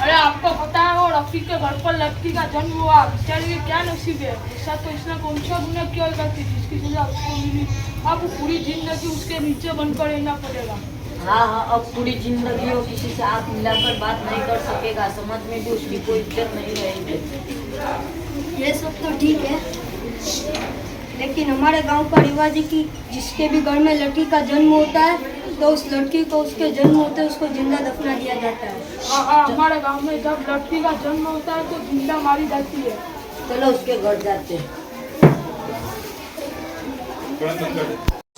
अरे आपको पता है वो रफीक के घर पर लड़की का जन्म हुआ, चलिए क्या नसीब है। ऐसा तो इसने कौन सा गुनाह किया करती जिसकी सजा उसको मिली। अब पूरी जिंदगी उसके नीचे बनकर रहना पड़ेगा। हाँ, अब पूरी जिंदगी वो किसी से हाथ मिलाकर बात नहीं कर सकेगा, समाज में भी उसकी कोई इज्जत नहीं रहेगी। ये सब तो ठीक है, लेकिन हमारे गांव का रिवाज है कि जिसके भी घर में लड़की का जन्म होता है तो उस लड़की को उसके जन्म होते उसको जिंदा दफना दिया जाता है। हाँ, हमारे गांव में जब लड़की का जन्म होता है तो जिंदा मारी जाती है। चलो उसके घर जाते हैं।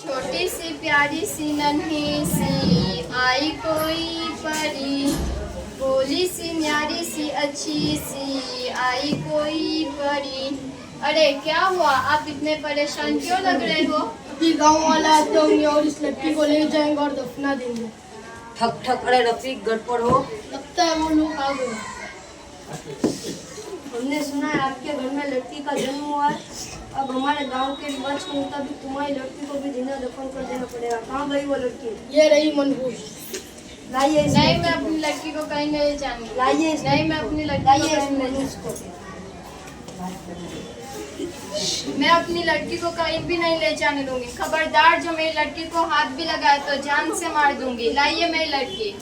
छोटी सी प्यारी सी नन्ही सी आई कोई परी, भोली सी न्यारी सी अच्छी सी आई कोई परी। अरे क्या हुआ, आप इतने परेशान क्यों लग रहे हो? कि गांव वाला आते होंगे और इस लड़की को ले जाएंगे और दफना देंगे। ठक ठक, अरे रफीक घर पर हो? लगता है वो लोग आ गए। हमने सुना है आपके घर में लड़की का जन्म हुआ है। अब हमारे गांव के रिवाज के मुताबिक तुम्हारी लड़की को भी जिंदा दफन कर देना पड़ेगा। कहाँ गई वो लड़की? ये रही मनहूस। लाइए। नहीं, मैं अपनी लड़की को कहीं नहीं जाऊंगी। लाइए। नहीं, मैं अपनी लड़की को मैं अपनी लड़की को कहीं भी नहीं ले जाने दूंगी। खबरदार, जो मेरी लड़की को हाथ भी लगाए तो जान से मार दूंगी। लाइए मेरी लड़की।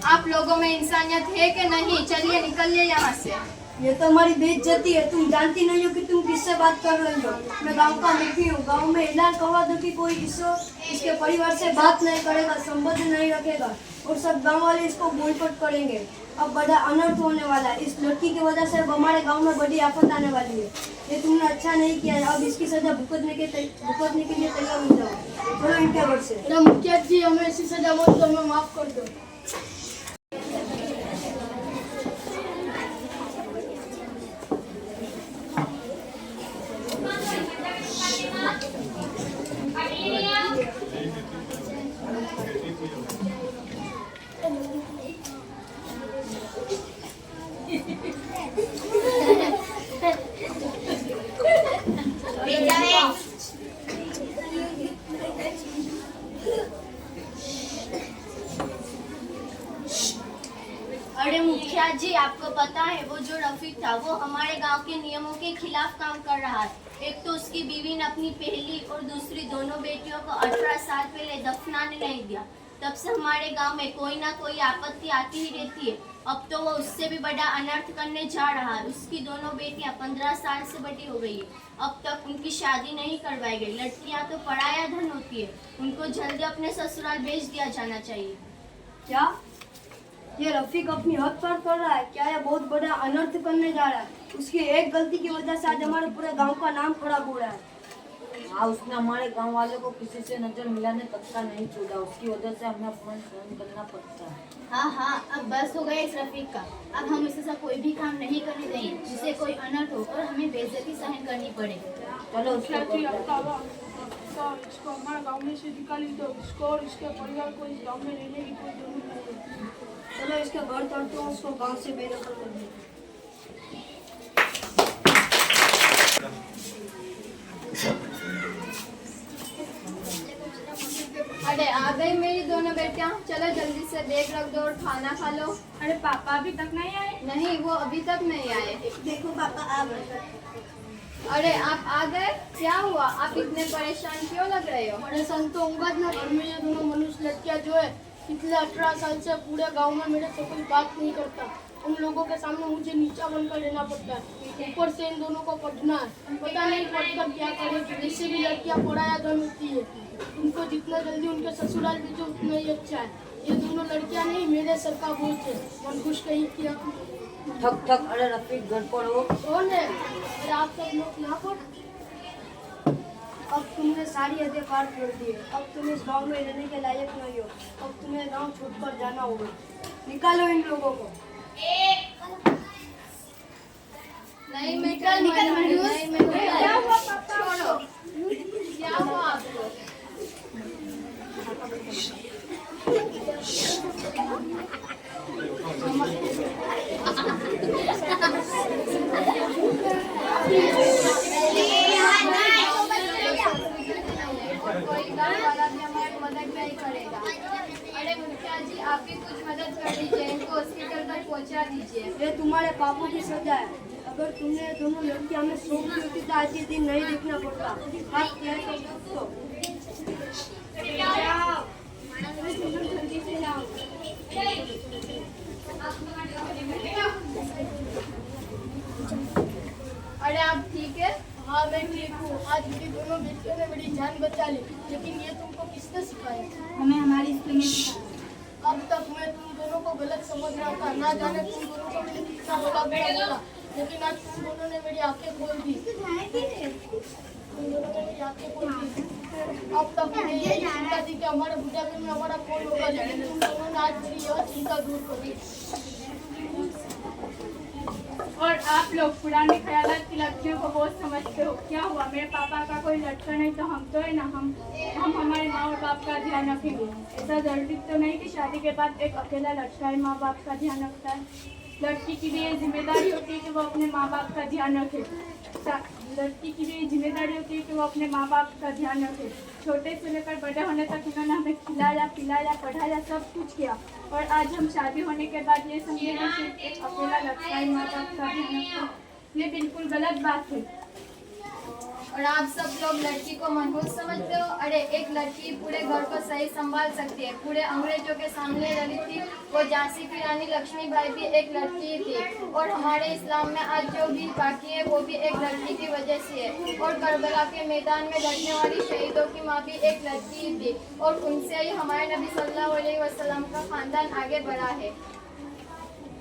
आप लोगों में इंसानियत है कि नहीं? चलिए निकलिए यहाँ से। ये तो हमारी बेइज्जती है। तुम जानती नहीं हो कि तुम किससे बात कर रही हो। मैं गांव का मुखी हूँ। गांव में ऐलान करवा दो कि कोई इसके परिवार से बात नहीं करेगा, संबंध नहीं रखेगा और सब गांव वाले इसको बोयकॉट करेंगे। अब बड़ा अनर्थ होने वाला है। इस लड़की की वजह से अब हमारे गांव में बड़ी आफत आने वाली है। ये तुमने अच्छा नहीं किया है। अब इसकी सजा भुगतने के लिए तैयार हो जाओ। चलो इनके घर से। अरे मुखिया जी, हमें ऐसी सजा मत दो, हमें माफ कर दो। अरे मुखिया जी, आपको पता है वो जो रफीक था वो हमारे गांव के नियमों के खिलाफ काम कर रहा है। एक तो उसकी बीवी ने अपनी पहली और दूसरी दोनों बेटियों को 18 साल पहले दफनाने नहीं दिया। तब से हमारे गांव में कोई ना कोई आपत्ति आती ही रहती है। अब तो वो उससे भी बड़ा अनर्थ करने जा रहा है। उसकी दोनों बेटियां 15 साल से बड़ी हो गई है। अब तक उनकी शादी नहीं करवाई गई। लड़कियां तो पराया धन होती है, उनको जल्दी अपने ससुराल भेज दिया जाना चाहिए। क्या ये रफीक अपनी हद पर कर रहा है? क्या ये बहुत बड़ा अनर्थ करने जा रहा है? उसकी एक गलती की वजह से आज हमारे पूरे गांव का नाम खराब हो रहा है। हाँ, उसने हमारे गांव वालों को किसी से नजर मिलाने तक का नहीं छोड़ा। उसकी वजह से हमें अपमान सहन करना पड़ता है। हाँ, अब बस हो गया इस रफीक का। अब हम इससे कोई भी काम नहीं करने देंगे जिससे कोई अनर्थ हो और हमें बेइज्जती सहन करनी पड़े। चलो इसको हमारे गाँव में से निकाली दो। इसको और इसके परिवार को इस गाँव में रहने की कोई जरूरत नहीं है। चलो इसके घर तोड़ते हैं, उसको गांव से बेदखल कर दें। अरे आ गई मेरी दोनों बेटियां। चलो जल्दी से बैग रख दो और खाना खा लो। अरे पापा अभी तक नहीं आए? नहीं, वो अभी तक नहीं आए। देखो पापा आ गए। अरे आप आ गए? क्या हुआ, आप इतने परेशान क्यों लग रहे हो? परेशान तो होगा ना। घर में ये दोनों मनुष्य लड़कियां जो है पिछले 18 साल से पूरे गांव में मेरे से कोई बात नहीं करता। उन लोगों के सामने मुझे नीचा बनकर रहना पड़ता है। ऊपर से इन दोनों को पढ़ना है। पता नहीं पढ़कर क्या करेगी। जैसे भी लड़कियां पढ़ाया धन होती है, उनको जितना जल्दी उनके ससुराल भेजो उतना ही अच्छा है। ये दोनों लड़कियां नहीं, मेरे सर का बोझ है। मन खुश कहीं किया। ठक ठक, अरे रफीक घर पर हो? कौन है? अरे आप सब लोग यहाँ पर। अब तुमने सारी हदें पार कर दी है। अब तुम इस गांव में रहने के लायक नहीं हो। अब तुम्हें गांव छोड़कर जाना होगा। निकालो इन लोगों को। नहीं, निकल क्या हुआ पापा? छोड़ो। क्या हुआ आपको? और कोई गांव वाला भी हमारी मदद नहीं करेगा। अरे मुखिया जी, आप भी कुछ मदद कर दीजिए, इनको हॉस्पिटल तक पहुंचा दीजिए। ये तुम्हारे पापों की सजा है। अगर तुमने दोनों लड़की हमें सौंप दी होती तो आज ये दिन नहीं देखना पड़ता। आप क्या तो जल्दी से जाओ। अरे आप ठीक है? हाँ मैं ठीक हूँ। आज मेरी दोनों बेटियों ने मेरी जान बचा ली, लेकिन ये तुमको किसने सिखाया? हमें हमारी स्कूल में सिखाया। अब तक मैं तुम दोनों को गलत समझ रहा था, ना जाने तुम दोनों को मैंने कितना बड़ा बोला, लेकिन आज तुम दोनों ने मेरी आंखें खोल दी। तुम दोनों ने मेरी आंखें खोल दी। अब तक मुझे यही चिंता थी कि हमारे बुढ़ापे में हमारा कौन होगा, लेकिन तुम दोनों ने आज मेरी यह चिंता दूर कर दी। और आप लोग पुराने ख्यालात की लड़कियों को बहुत समझते हो। क्या हुआ, मेरे पापा का कोई लड़का नहीं तो हम तो है ना, हम हमारे माँ और बाप का ध्यान रखेंगे। ऐसा जरूरी तो नहीं कि शादी के बाद एक अकेला लड़का ही माँ बाप का ध्यान रखता है। लड़की की भी ये जिम्मेदारी होती है कि वो अपने माँ बाप का ध्यान रखे। लड़की की भी ये जिम्मेदारी होती है कि वो अपने माँ बाप का ध्यान रखे। छोटे से लेकर बड़े होने तक उन्होंने हमें खिलाया, पिलाया, पढ़ाया, सब कुछ किया। और आज हम शादी होने के बाद ये समझे कि सिर्फ एक अकेला लड़का ही माँ बाप का ध्यान रखता है। ये बिल्कुल गलत बात है। और आप सब लोग लड़की को मनहूस समझते हो। अरे एक लड़की पूरे घर को सही संभाल सकती है। पूरे अंग्रेजों के सामने लड़ी थी वो झांसी की रानी लक्ष्मीबाई भी एक लड़की थी। और हमारे इस्लाम में आज जो भी बाकी है वो भी एक लड़की की वजह से है। और करबला के मैदान में लड़ने वाली शहीदों की माँ भी एक लड़की ही थी, और उनसे ही हमारे नबी सल्लल्लाहु अलैहि वसल्लम का खानदान आगे बढ़ा है।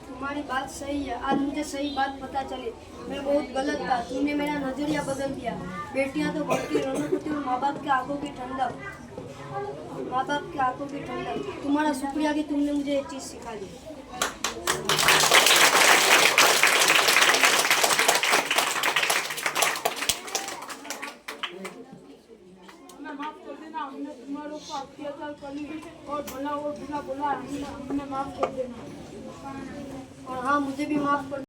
तुम्हारी बात सही है। आज मुझे सही बात पता चली। मैं बहुत गलत था, तुमने मेरा नजरिया बदल दिया। बेटियां तो बढ़ती रौनक होती और माँ बाप की आंखों की ठंडक, माँ बाप की आंखों की ठंडक। तुम्हारा शुक्रिया कि तुमने मुझे ये चीज़ सिखा दी। हमें माफ कर देना, हमने तुम्हारे ऊपर अत्याचार कर ली और भला और बिना बोला हमने माफ कर देना। और हाँ, मुझे भी माफ कर